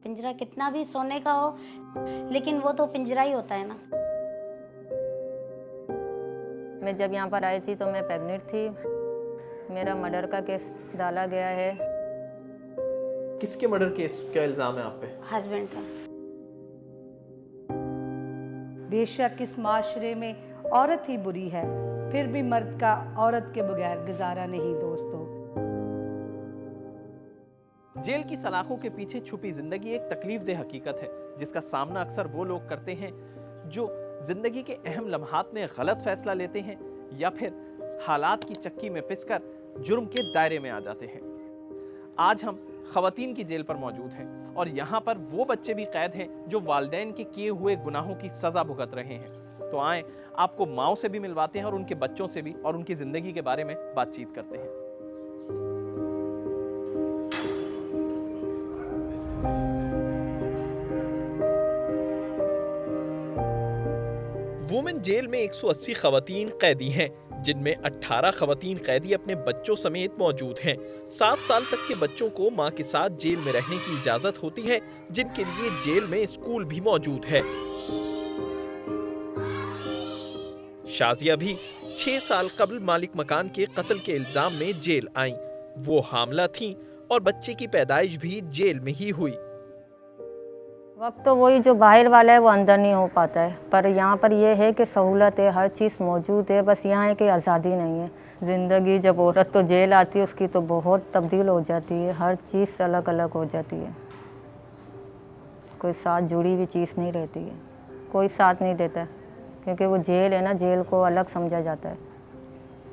पिंजरा कितना भी सोने का हो, लेकिन वो तो पिंजरा ही होता है ना। मैं जब यहाँ पर आई थी तो मैं प्रेग्नेंट थी। मेरा मर्डर का केस डाला गया है। किसके मर्डर केस का इल्जाम है आप पे? हस्बैंड का। बेशक इस माशरे में औरत ही बुरी है, फिर भी मर्द का औरत के बगैर गुजारा नहीं दोस्तों। जेल की सलाखों के पीछे छुपी जिंदगी एक तकलीफदेह हकीकत है जिसका सामना अक्सर वो लोग करते हैं जो जिंदगी के अहम लम्हात में गलत फैसला लेते हैं या फिर हालात की चक्की में पिसकर जुर्म के दायरे में आ जाते हैं। आज हम खवातीन की जेल पर मौजूद हैं और यहाँ पर वो बच्चे भी कैद हैं जो वालिदैन के किए हुए गुनाहों की सजा भुगत रहे हैं। तो आए आपको माओ से भी मिलवाते हैं और उनके बच्चों से भी और उनकी जिंदगी के बारे में बातचीत करते हैं। वुमेन जेल में 180 खवातीन कैदी हैं, जिनमें 18 खवातीन कैदी अपने बच्चों समेत मौजूद हैं। 7 साल तक के बच्चों को मां के साथ जेल में रहने की इजाजत होती है, जिनके लिए जेल में स्कूल भी मौजूद है। शाजिया भी 6 साल कबल मालिक मकान के कत्ल के इल्जाम में जेल आईं। वो हामला थीं और बच्चे की पैदाइश भी जेल में ही हुई। वक्त तो वही जो बाहर वाला है वो अंदर नहीं हो पाता है, पर यहाँ पर ये है कि सहूलत है, हर चीज़ मौजूद है, बस यहाँ है कि आज़ादी नहीं है। ज़िंदगी जब औरत तो जेल आती है उसकी तो बहुत तब्दील हो जाती है, हर चीज़ अलग अलग हो जाती है। कोई साथ जुड़ी हुई चीज़ नहीं रहती है, कोई साथ नहीं देता क्योंकि वो जेल है ना, जेल को अलग समझा जाता है।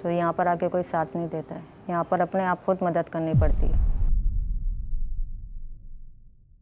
तो यहाँ पर आके कोई साथ नहीं देता है, यहाँ पर अपने आप खुद मदद करनी पड़ती है।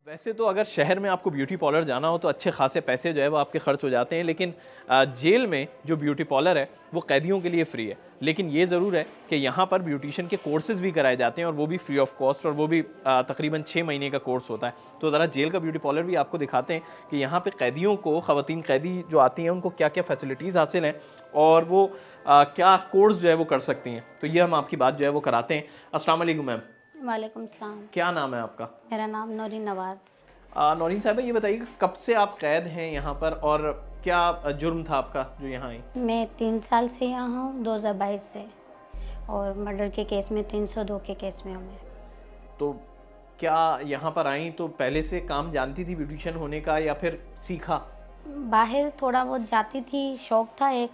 वैसे तो अगर शहर में आपको ब्यूटी पार्लर जाना हो तो अच्छे खासे पैसे जो है वो आपके खर्च हो जाते हैं, लेकिन जेल में जो ब्यूटी पार्लर है वो कैदियों के लिए फ्री है। लेकिन ये ज़रूर है कि यहाँ पर ब्यूटिशियन के कोर्सेज भी कराए जाते हैं और वो भी फ्री ऑफ कॉस्ट, और वो भी तकरीबन 6 महीने का कोर्स होता है। तो ज़रा जेल का ब्यूटी पार्लर भी आपको दिखाते हैं कि यहाँ पर कैदियों को, ख़वातीन कैदी जो आती हैं उनको क्या क्या फैसिलिटीज़ हासिल हैं और वो क्या कोर्स जो है वो कर सकती हैं। तो ये हम आपकी बात जो है वो कराते हैं। अस्सलाम वालेकुम मैम। वालेकुम सलाम। क्या नाम है आपका? मेरा नाम नौरीन नवाज। नौरीन साहब, ये बताइए कब से आप कैद हैं यहाँ पर और क्या जुर्म था आपका जो यहाँ आई? मैं 3 साल से यहाँ हूँ, 2022 से, और मर्डर के केस में 302 के केस में हूँ मैं। तो क्या यहाँ पर आई तो पहले से काम जानती थी ब्यूटिशियन होने का या फिर सीखा? बाहर थोड़ा बहुत जाती थी, शौक था एक,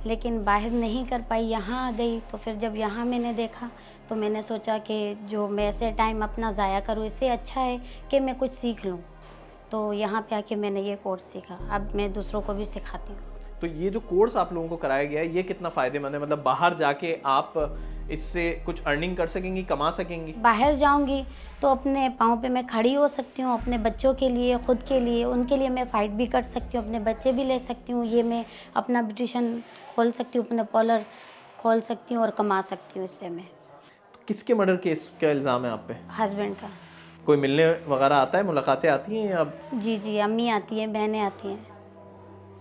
लेकिन बाहर नहीं कर पाई, यहाँ आ गई। तो फिर जब यहाँ मैंने देखा तो मैंने सोचा कि जो मैं ऐसे टाइम अपना ज़ाया करूँ, इससे अच्छा है कि मैं कुछ सीख लूँ। तो यहाँ पे आके मैंने ये कोर्स सीखा, अब मैं दूसरों को भी सिखाती हूँ। तो ये जो कोर्स आप लोगों को कराया गया है ये कितना फ़ायदेमंद है? मतलब बाहर जाके आप इससे कुछ अर्निंग कर सकेंगी, कमा सकेंगी? बाहर जाऊंगी तो अपने पाँव पे मैं खड़ी हो सकती हूँ, अपने बच्चों के लिए, खुद के लिए, उनके लिए मैं फ़ाइट भी कर सकती हूँ, अपने बच्चे भी ले सकती हूँ। ये मैं अपना ब्यूटिशियन खोल सकती हूँ, अपना पार्लर खोल सकती हूँ और कमा सकती हूँ इससे मैं। किसके मर्डर केस का इल्ज़ाम है आप पे? हस्बैंड का। कोई मिलने वगैरह आता है, मुलाकातें आती हैं या? जी जी, अम्मी आती हैं, बहनें आती हैं।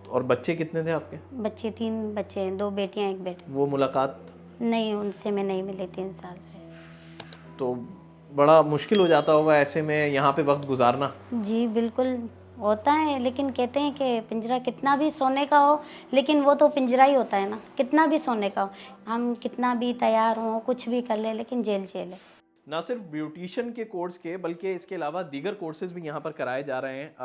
और बच्चे कितने थे आपके? बच्चे 3 बच्चे हैं, 2 बेटियाँ 1 बेटा। वो मुलाकात? नहीं, उनसे मैं नहीं मिली 3 साल से। तो बड़ा मुश्किल हो जाता होगा ऐसे में यहाँ पे वक्त गुजारना? जी बिल्कुल होता है, लेकिन कहते हैं कि पिंजरा कितना भी सोने का हो, लेकिन वो तो पिंजरा ही होता है ना, कितना भी सोने का हो। हम कितना भी तैयार हों, कुछ भी कर ले, लेकिन जेल जेल है। ना सिर्फ ब्यूटिशियन के कोर्स के बल्कि इसके अलावा दीगर कोर्सेज भी यहाँ पर कराए जा रहे हैं।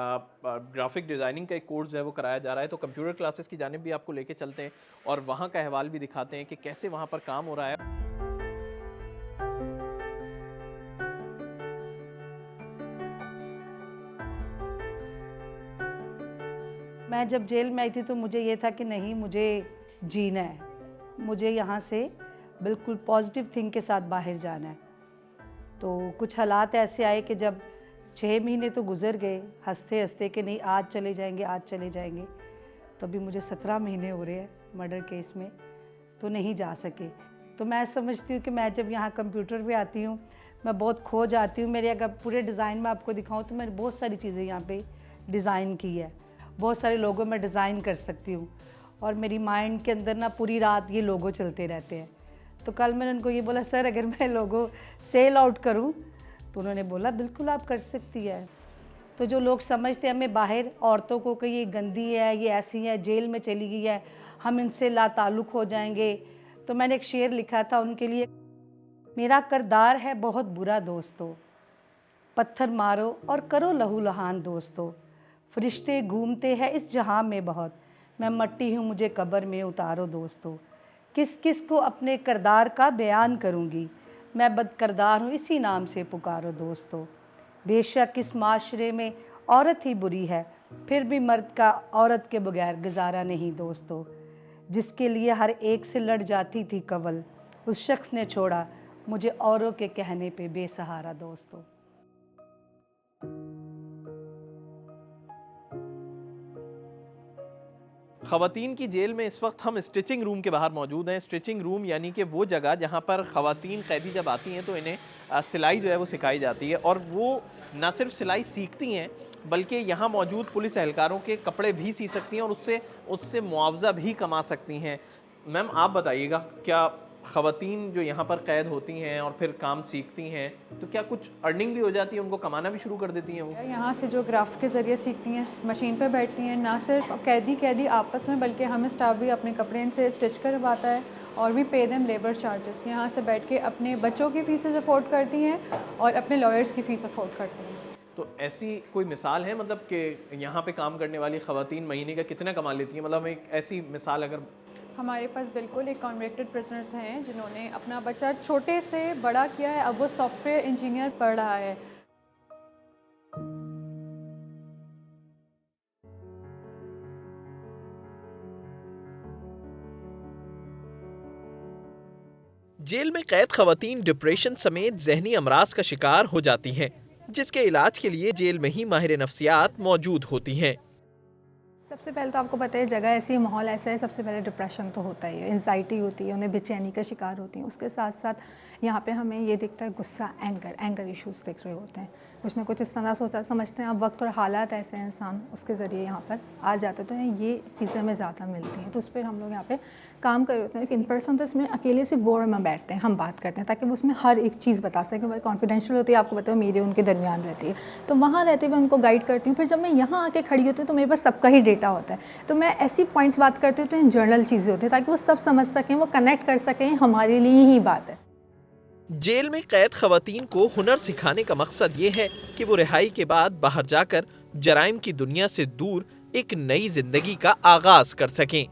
ग्राफिक डिज़ाइनिंग का एक कोर्स जो है वो कराया जा रहा है। तो कंप्यूटर क्लासेस की जानिब भी आपको लेके चलते हैं और वहाँ का अहवाल भी दिखाते हैं कि कैसे वहाँ पर काम हो रहा है। मैं जब जेल में आई थी तो मुझे ये था कि नहीं, मुझे जीना है, मुझे यहाँ से बिल्कुल पॉजिटिव थिंक के साथ बाहर जाना है। तो कुछ हालात ऐसे आए कि जब 6 महीने तो गुजर गए हंसते हंसते कि नहीं आज चले जाएंगे, आज चले जाएंगे, तो अभी मुझे 17 महीने हो रहे हैं मर्डर केस में, तो नहीं जा सके। तो मैं समझती हूँ कि मैं जब यहाँ कंप्यूटर पे आती हूँ मैं बहुत खो जाती हूँ। मेरे अगर पूरे डिज़ाइन में आपको दिखाऊँ तो मैंने बहुत सारी चीज़ें यहाँ पे डिज़ाइन की है, बहुत सारे लोगों में डिज़ाइन कर सकती हूँ, और मेरी माइंड के अंदर ना पूरी रात ये लोगो चलते रहते हैं। तो कल मैंने उनको ये बोला, सर अगर मैं लोगो सेल आउट करूं? तो उन्होंने बोला बिल्कुल आप कर सकती है। तो जो लोग समझते हैं हमें बाहर औरतों को कि ये गंदी है, ये ऐसी है, जेल में चली गई है, हम इनसे लाताल्लुक़ हो जाएंगे, तो मैंने एक शेर लिखा था उनके लिए, मेरा किरदार है बहुत बुरा दोस्तों, पत्थर मारो और करो लहूलुहान दोस्तों, फरिश्ते घूमते हैं इस जहां में बहुत, मैं मट्टी हूँ मुझे कब्र में उतारो दोस्तों, किस किस को अपने किरदार का बयान करूँगी, मैं बदकिरदार हूँ इसी नाम से पुकारो दोस्तों। बेशक इस माशरे में औरत ही बुरी है, फिर भी मर्द का औरत के बगैर गुजारा नहीं दोस्तों। जिसके लिए हर एक से लड़ जाती थी कवल, उस शख्स ने छोड़ा मुझे औरों के कहने पे बेसहारा दोस्तों। ख़वातीन की जेल में इस वक्त हम स्टिचिंग रूम के बाहर मौजूद हैं। स्टिचिंग रूम यानी कि वो जगह जहाँ पर ख़वातीन कैदी जब आती हैं तो इन्हें सिलाई जो है वो सिखाई जाती है, और वो ना सिर्फ सिलाई सीखती हैं बल्कि यहाँ मौजूद पुलिस एहलकारों के कपड़े भी सी सकती हैं और उससे मुआवजा भी कमा सकती हैं। मैम आप बताइएगा, क्या ख़वातीन जो यहाँ पर कैद होती हैं और फिर काम सीखती हैं तो क्या कुछ अर्निंग भी हो जाती है, उनको कमाना भी शुरू कर देती हैं वो? यहाँ से जो ग्राफ के ज़रिए सीखती हैं, मशीन पे बैठती हैं, ना सिर्फ कैदी आपस में बल्कि हमें स्टाफ भी अपने कपड़े इनसे स्टिच करवाता है और भी पे देम लेबर चार्जेस। यहाँ से बैठ के अपने बच्चों की फ़ीसें अफोर्ड करती हैं और अपने लॉयर्स की फ़ीस अफोर्ड करती हैं। तो ऐसी कोई मिसाल है मतलब कि यहाँ पे काम करने वाली ख़वातीन महीने का कितना कमा लेती हैं? मतलब एक ऐसी मिसाल अगर हमारे पास बिल्कुल एक कन्विक्टेड प्रिजनर्स हैं जिन्होंने अपना बच्चा छोटे से बड़ा किया है, अब वो सॉफ्टवेयर इंजीनियर पढ़ रहा है। जेल में कैद ख़वातीन डिप्रेशन समेत ज़हनी अमराज का शिकार हो जाती हैं, जिसके इलाज के लिए जेल में ही माहिर नफ्सियात मौजूद होती हैं। सबसे पहले तो आपको पता है जगह ऐसी है, माहौल ऐसा है, सबसे पहले डिप्रेशन तो होता ही है, एंजाइटी होती है, उन्हें बेचैनी का शिकार होती हैं। उसके साथ साथ यहाँ पे हमें ये दिखता है गुस्सा, एंगर इश्यूज़ दिख रहे होते हैं, कुछ ना कुछ इस तरह सोचा समझते हैं। अब वक्त और हालात ऐसे हैं, इंसान उसके ज़रिए यहाँ पर आ जाते तो ये चीज़ें हमें ज़्यादा मिलती हैं, तो उस पर हम लोग यहाँ पर काम कर रहे होते हैं। इन पर्सन तो इसमें अकेले से वो में बैठते हैं, हम बात करते हैं ताकि वो उसमें हर एक चीज़ बता सकें। वो कॉन्फिडेंशियल होती है, आपको पता है मेरे उनके दरमियान रहती है, तो वहाँ रहते हुए उनको गाइड करती हूँ। फिर जब मैं यहाँ आके खड़ी होती हूँ तो मेरे पास सबका ही डेटा होता है, तो मैं ऐसी पॉइंट्स बात करती हूँ तो इन जर्नल चीज़ें होती हैं ताकि वो सब समझ सकें, वो कनेक्ट कर सकें, हमारे लिए ही बात है। जेल में कैद ख़वातीन को हुनर सिखाने का मकसद ये है कि वो रिहाई के बाद बाहर जाकर जराइम की दुनिया से दूर एक नई जिंदगी का आगाज कर सकें।